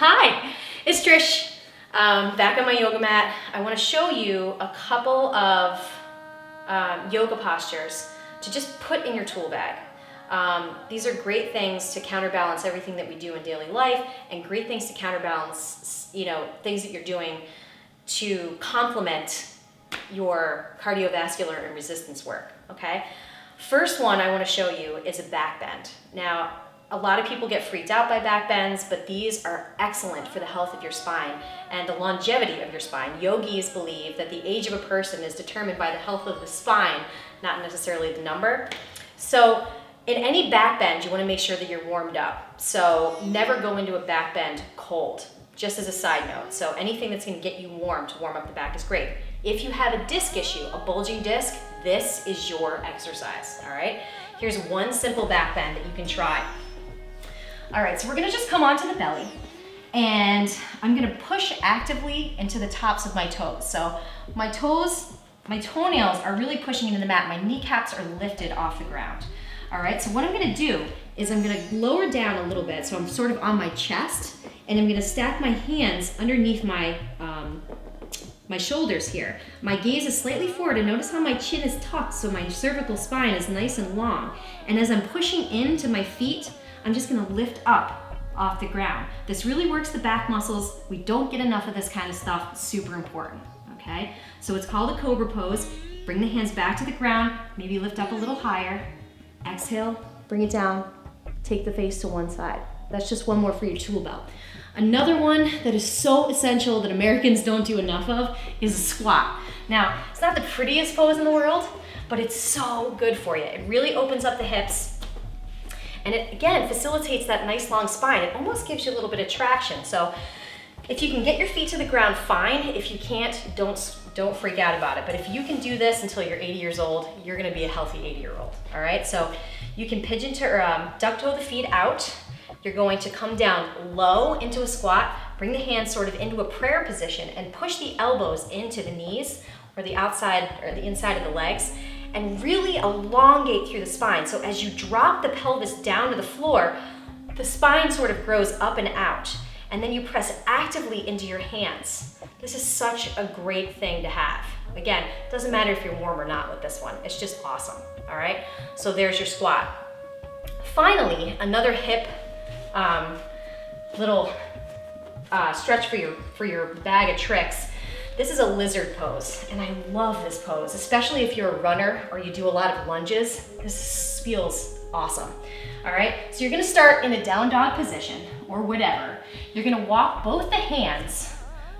Hi, it's Trish. Back on my yoga mat. I want to show you a couple of yoga postures to just put in your tool bag. These are great things to counterbalance everything that we do in daily life, and great things to counterbalance, things that you're doing to complement your cardiovascular and resistance work, okay? First one I want to show you is a back bend. Now, a lot of people get freaked out by back bends, but these are excellent for the health of your spine and the longevity of your spine. Yogis believe that the age of a person is determined by the health of the spine, not necessarily the number. So in any back bend, you want to make sure that you're warmed up. So never go into a back bend cold, just as a side note. So anything that's going to get you warm to warm up the back is great. If you have a disc issue, a bulging disc, this is your exercise, all right? Here's one simple back bend that you can try. All right, so we're gonna just come onto the belly, and I'm gonna push actively into the tops of my toes. So my toenails are really pushing into the mat. My kneecaps are lifted off the ground. All right, so what I'm gonna do is I'm gonna lower down a little bit, so I'm sort of on my chest, and I'm gonna stack my hands underneath my shoulders here. My gaze is slightly forward, and notice how my chin is tucked, so my cervical spine is nice and long. And as I'm pushing into my feet, I'm just gonna lift up off the ground. This really works the back muscles. We don't get enough of this kind of stuff. It's super important, okay? So it's called a cobra pose. Bring the hands back to the ground, maybe lift up a little higher. Exhale, bring it down, take the face to one side. That's just one more for your tool belt. Another one that is so essential that Americans don't do enough of is a squat. Now, it's not the prettiest pose in the world, but it's so good for you. It really opens up the hips, and it, again, facilitates that nice long spine. It almost gives you a little bit of traction. So if you can get your feet to the ground, fine. If you can't, don't freak out about it. But if you can do this until you're 80 years old, you're gonna be a healthy 80-year-old, all right? So you can pigeon to, or duck toe the feet out. You're going to come down low into a squat, bring the hands sort of into a prayer position, and push the elbows into the knees or the outside or the inside of the legs, and really elongate through the spine. So as you drop the pelvis down to the floor, the spine sort of grows up and out, and then you press actively into your hands. This is such a great thing to have. Again, it doesn't matter if you're warm or not with this one. It's just awesome, all right? So there's your squat. Finally, another hip little stretch for your bag of tricks. This is a lizard pose, and I love this pose, especially if you're a runner or you do a lot of lunges. This feels awesome. All right, so you're gonna start in a down dog position or whatever. You're gonna walk both the hands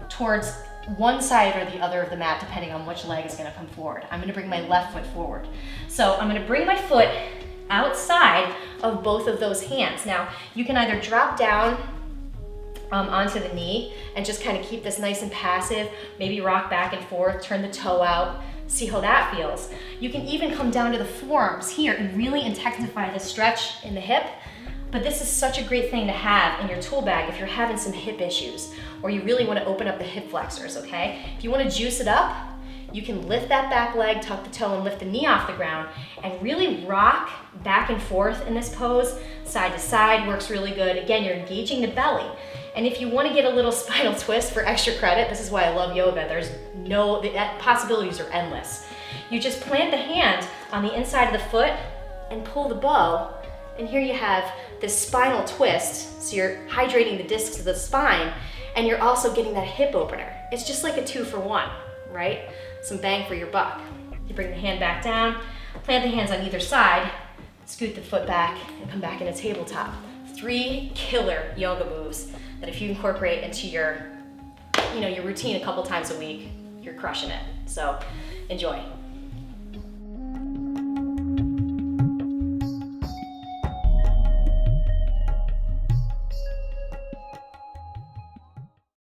towards one side or the other of the mat, depending on which leg is gonna come forward. I'm gonna bring my left foot forward. So I'm gonna bring my foot outside of both of those hands. Now, you can either drop down onto the knee and just kind of keep this nice and passive, maybe rock back and forth, turn the toe out, see how that feels. You can even come down to the forearms here and really intensify the stretch in the hip. But this is such a great thing to have in your tool bag if you're having some hip issues or you really want to open up the hip flexors, okay? If you want to juice it up, you can lift that back leg, tuck the toe, and lift the knee off the ground, and really rock back and forth in this pose. Side to side works really good. Again, you're engaging the belly. And if you want to get a little spinal twist for extra credit, this is why I love yoga. The possibilities are endless. You just plant the hand on the inside of the foot and pull the bow, and here you have this spinal twist. So you're hydrating the discs of the spine, and you're also getting that hip opener. It's just like a 2-for-1, right? Some bang for your buck. You bring the hand back down, plant the hands on either side, scoot the foot back, and come back in a tabletop. 3 killer yoga moves that if you incorporate into your routine a couple times a week, you're crushing it. So enjoy.